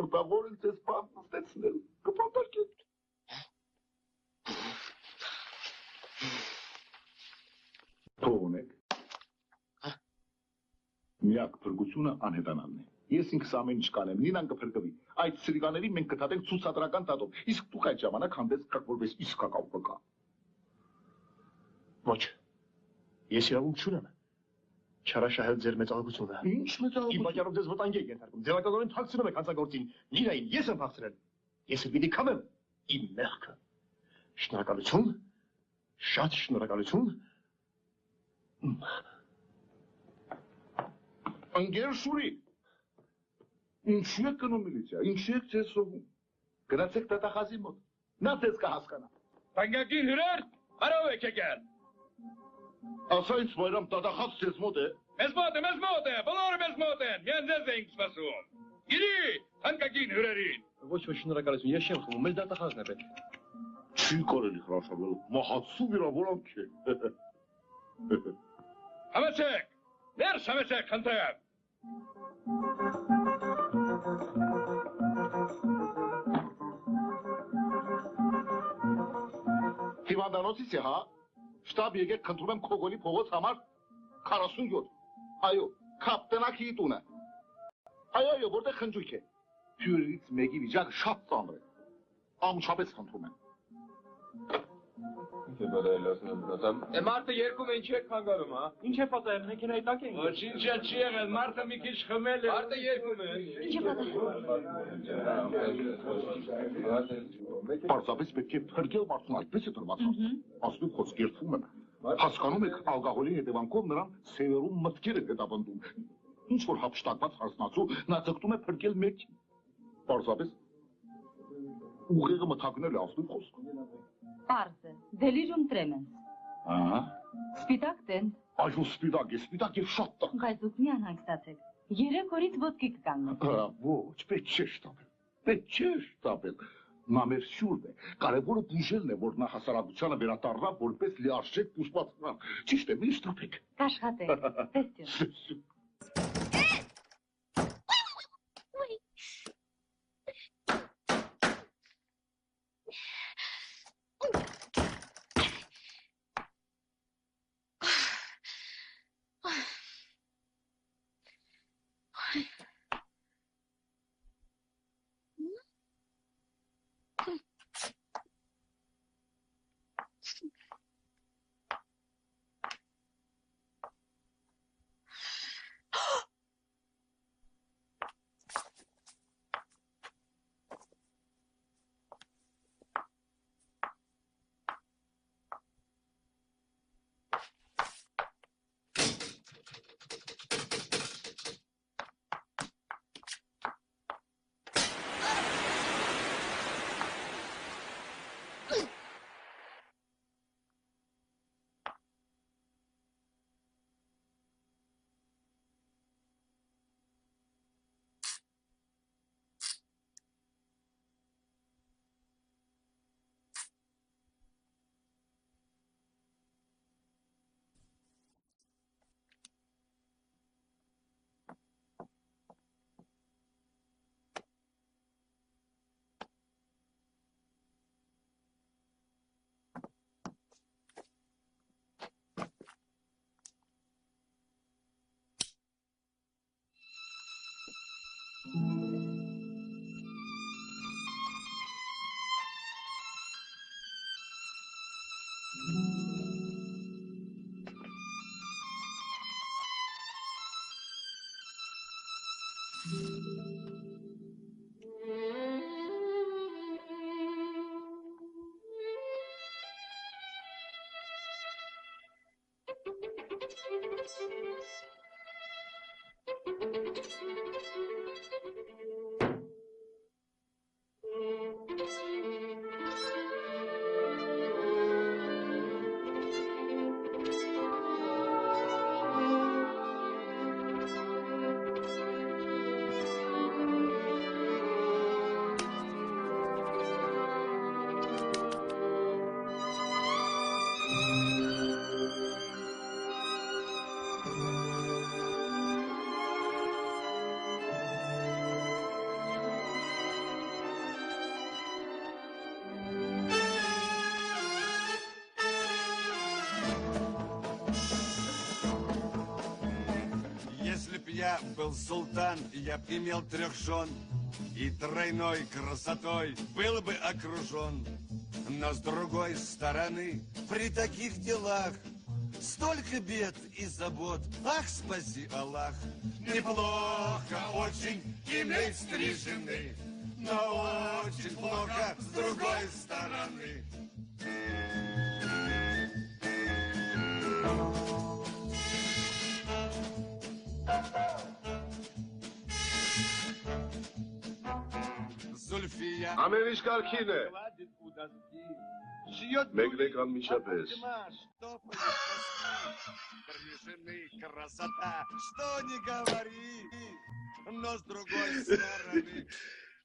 Արտավոր են ձեզ բան նստեցնել, կպատարկեն։ Թողնեք։ Միակ փրկությունը անհետանալն է։ Ես ինքս ամեն ինչ կանեմ, Նինան կփրկվի։ Այդ սրիկաներին մենք կթատենք ցուցադրական տատով, իսկ դուք այդ ժամանակ հանդես գաք որպես իսկական վկա։ Ոչ։ Ես իրավունք չունեմ։ Չարաշահել ձեր մեծահոգությունը։ Ինչ մեծահոգություն։ Իմ պատճառով ձեզ վտանգ եք ենթարկում։ Ձևականորեն թաքցնում եք հանցագործին։ Նինային ես եմ փախցրել։ Ես էլ պիտի քամեմ իմ մեղքը։ Շնորհակալություն։ Շատ շնորհակալություն։ Ընկեր Շուրի, ինչու եք գնում միլիցիա, ինչու եք ձեզ սողում, գնացեք դատախազի մոտ, նա ձեզ կհասկանա։ Տանգագին հյուրեր, բարով եք եկել։ Ասա ինձ Բայրամ, դատախազ ձեզ մոտ է։ Մեզ մոտ է, բոլորը մեզ մոտ են, միայն ձեզ էինք սպասում։ Գիրի, տանգագին հյուրերին։ Ոչ, շնորհակալություն, ես չեմ խմում, մեզ դատախազն է պետք։ Չի կարելի հրաշավել, մահացու վիրավորանք է։ Համեցեք, ներս համեցեք, խնդրեմ։ Հիվանդանոցից է, հա, շտաբ եկեք, խնդրում եմ Քոգոլի փողոց համար 47, այո, կապտենաքի տունը, այո, որտեղ խնջույք է, հյուրերից մեկի վիճակը շատ ծանր է, անմիջապես խնդրում եմ։ Մարդը երկում է, ինչ եք խանգարում, հա? Ինչ է պատահել, մեքենայի տակ ենք։ Ոչ, ինչա չի եղել, մարդը մի քիչ խմել է։ Մարդը երկում է։ Ինչ է պատահել։ Պարզապես պետք է փրկել մարդուն, այդպես է տրված։ Ասում խոսք երդվում եմ։ Հասկանում եք, ալկոհոլի հետևանքով նրան սևերում մտքեր է հետապնդում։ Ինչ որ հափշտակված հարսնացու նա ձգտում է փրկել մեկին։ Պարզապես ուղեղը մթակնել է ասում խոսք։ Պարզ է, դելիրիում տրեմենս։ Ահա։ Սպիտակ տեն։ Այո, սպիտակ է և շատ տաք։ Բայց դուք մի անհանգստացեք, 3 օրից ոտքի կկանգնեք։ Ոչ, պետք չէ շտապել, պետք չէ շտապել։ Նա մեր սյուրն է, կարևորը բուժելն է, որ նա հասարակությանը վերադառնա որպես լիարժեք բուժվածքան։ Ճիշտ է, մի շտապեք։ Կաշխատեք, տեսություն։ я был султан, я б имел 3 жен, и тройной красотой был бы окружен. Но с другой стороны, при таких делах столько бед и забот, ах, спаси Аллах. Неплохо очень иметь 3 жены, но очень плохо с другой стороны. Зульфия Ամենից կարքին է, гладит у доски, шьет մեկ անմիջապես։ что Три жены красота, что не говори, но с другой стороны,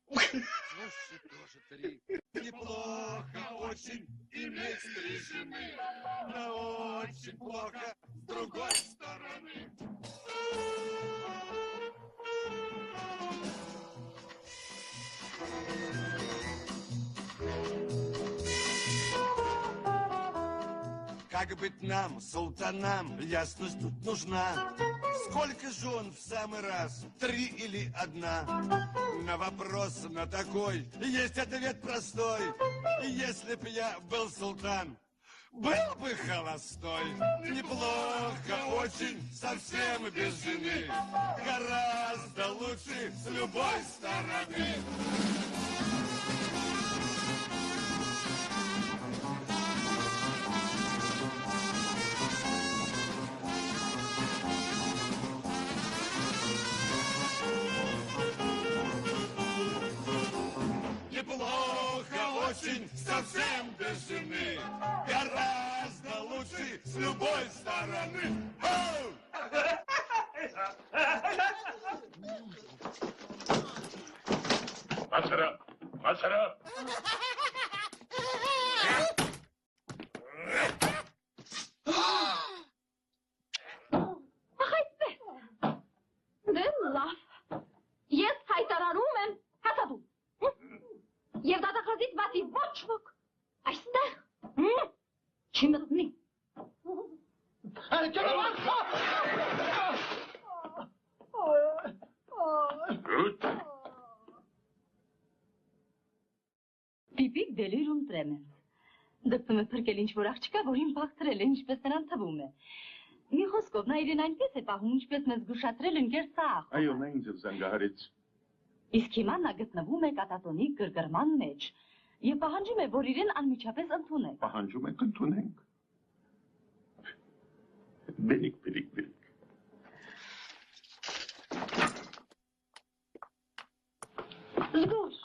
слушай, тоже 3. Неплохо очень иметь 3 жены, но очень плохо с другой стороны. Как быть нам, султанам, ясность тут нужна. Сколько жен в самый раз, 3 или 1? На вопрос на такой есть ответ простой. Если б я был султан, был бы холостой. Неплохо очень, совсем без жены. Гораздо лучше с любой стороны. Неплохо очень, совсем без жены. Гораздо лучше с любой стороны. Оу! Масара, Масара. Դե լավ, ես հայտարարում եմ հատադու, և դատախազից բացի ոչ ոք, այստեղ, չի մտնի։ Պիպիկ դելիրում տրեմ եմ, դպտում է պրկել ինչ-որ աղջիկա, որին բաղթրել է, ինչպես նրան թվում է։ Մի խոսքով, նա իրեն այնպես է պահում, ինչպես մեզ զգուշացրել ընկեր սաղ։ Այո, նա ինձ զանգահարեց։ Իսկ հիմա նա գտնվում է կատատոնի գրգռման մեջ և պահանջում է, որ իրեն անմիջապես ընդունենք։ Պահանջում եք ընդունենք։ Բերիկ։ Զգուշ։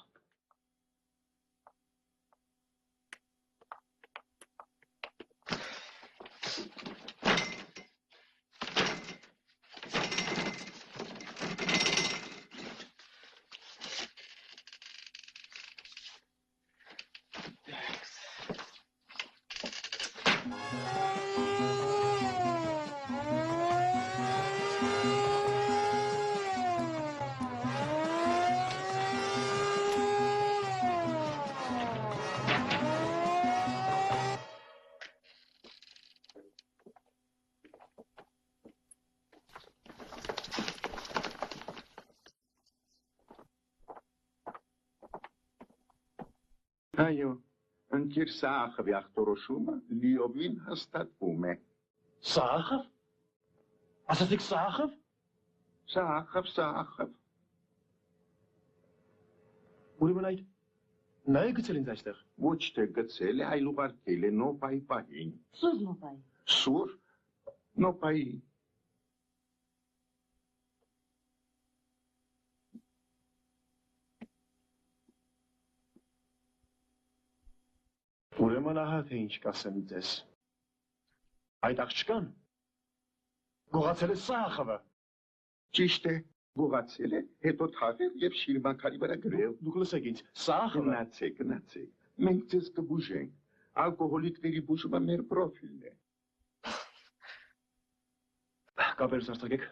Այո, ընկեր Սաղավի ախտորոշումը լիովին հաստատվում է։ Սաղավ։ Ասացիք Սաղավ։ Սաղավ։ Ուրեմն այդ նա է գցել ինձ այստեղ։ Ոչ թե գցել է, այլ ուղարկել է նոպայի պահին։ Սուր նոպայի։ Սուր նոպայի։ Ուրեմն ահա թե ինչ կասեմ ձեզ։ Այդ աղջկան գողացել է Սաղավը։ Ճիշտ է, գողացել է, հետո թաղել և շիրմաքարի վրա գրել։ Դուք լսեք ինձ, Սաղավը։ Գնացեք, մենք ձեզ կբուժենք, ալկոհոլիկների բուժումը մեր պրոֆիլն է։ Կապերս արտակեք։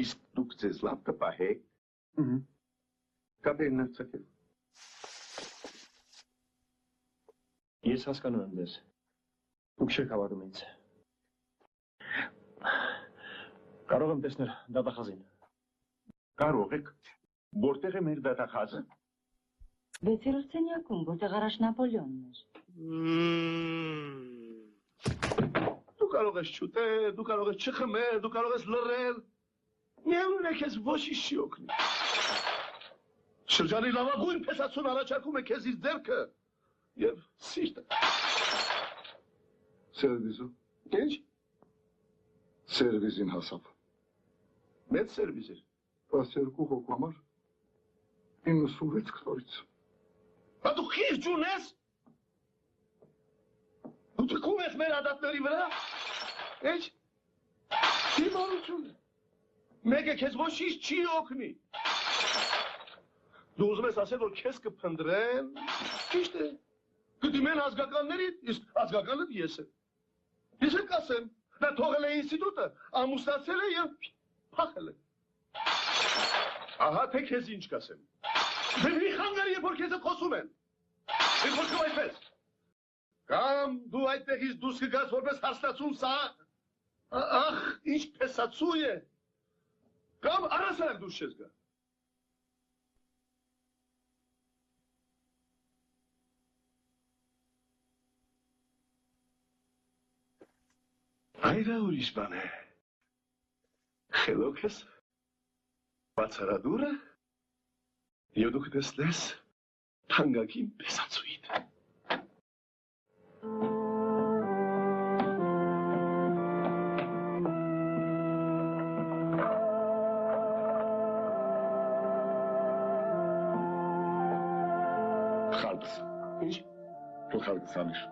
Իսկ դուք ձեզ լավ կպահեք։ Կապերն արտակեք։ Ես հասկանում եմ ձեզ։ Դուք չեք հավատում ինձ։ Կարող եմ տեսնել դատախազին։ Կարող եք։ Որտեղ է մեր դատախազը։ 6-րդ սենյակում, որտեղ առաջ Նապոլեոնն էր։ Դու կարող ես չուտել, դու կարող ես չխմել, դու կարող ես լռել։ Միևնույն է քեզ ոչինչ չի օգնի։ Շրջանի լավագույն փեսացուն առաջարկում է քեզ իր ձեռքը եւ սիրտը։ Սերվիզը։ Ինչ։ Սերվիզին հասավ։ Մեծ սերվիզ էր։ 12 հոգու համար 96 քրորից։ Բա դու խիղճ ունես։ Դու թքում ես մեր ադատների վրա։ Ինչ։ Դիմարություն է։ Մեկը քեզ ոչինչ չի օգնի։ Դու ուզում ես ասել, որ քեզ կփնտրեն։ Ճիշտ է։ Կդիմեն ազգականներին, իսկ ազգականը ես եմ։ Ես էլ կասեմ, նա թողել է ինստիտուտը, ամուսնացել է եւ փախել է։ Ահա թե քեզ ինչ կասեմ։ Դե մի խանգարի է, որ քեզ խոսում են։ Ինչ խոսում այդպես։ Կամ դու այդտեղից դուրս կգաս որպես հարստացուն սա։ Ախ, ինչ փեսացու է։ Կամ առասարակ դուրս չես գա։ Այրա ուրիշ բան է։ Խելոք ես, բացարադուրը, և դու կտեսնես թանկագին փեսացուին։ Խալբս։ Ինչ։ Թող խալբս անիշ։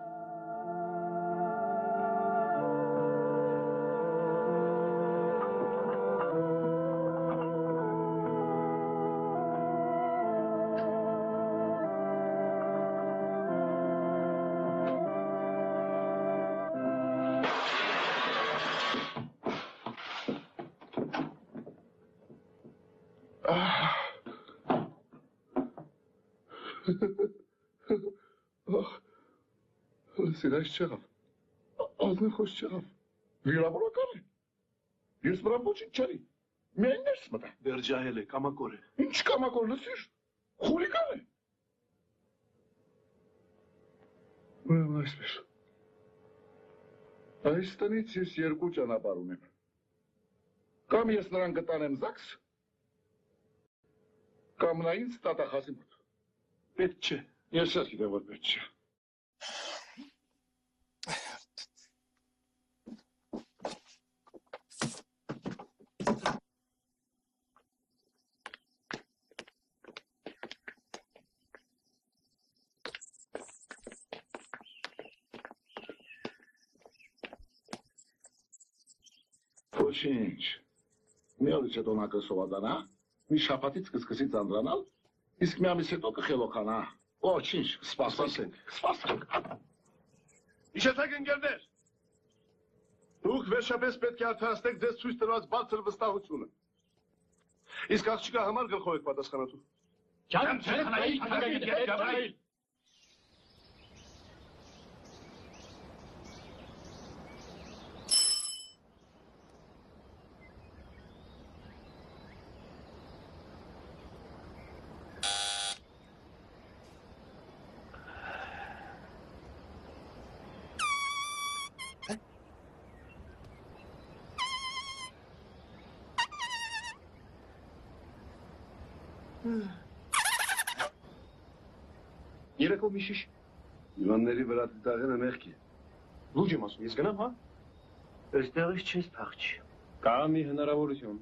Սիրայս չեղավ, ազնին խոս չեղավ, վիրավորական է, ես վրան ոչինչ չարի, միայն ներս մտա։ Դեր ջահել է, կամակոր է։ Ինչ կամակոր լսիր, խուլիկան է։ Ուրեմն այսպես, այս տնից ես երկու ճանապարհ ունեմ, կամ ես նրան կտանեմ զաքս, կամ նա ինձ դատախազի մոտ։ Պետք չէ։ Ես ես գիտեմ, որ պետք չէ։ Ոչինչ, մի օրից հետո նա կսովադանա, մի շաբաթից կսկսի ծանրանալ, իսկ մի ամիս հետո կխելոքանա։ Ոչինչ, սպասենք։ Իշեցեք ընկերներ, դուք վերջապես պետք է արդարացնեք ձեզ ցույց տրված բարձր վստահությունը։ Իսկ աղջիկա համար գլխով եք պատասխանատու։ Երեկո մի շիշ։ Իվանների վրա դիտաղենը մեղք է։ Լուջ եմ ասում, ես գնամ, հա։ Այստեղից չես փախչի։ Կա մի հնարավորություն։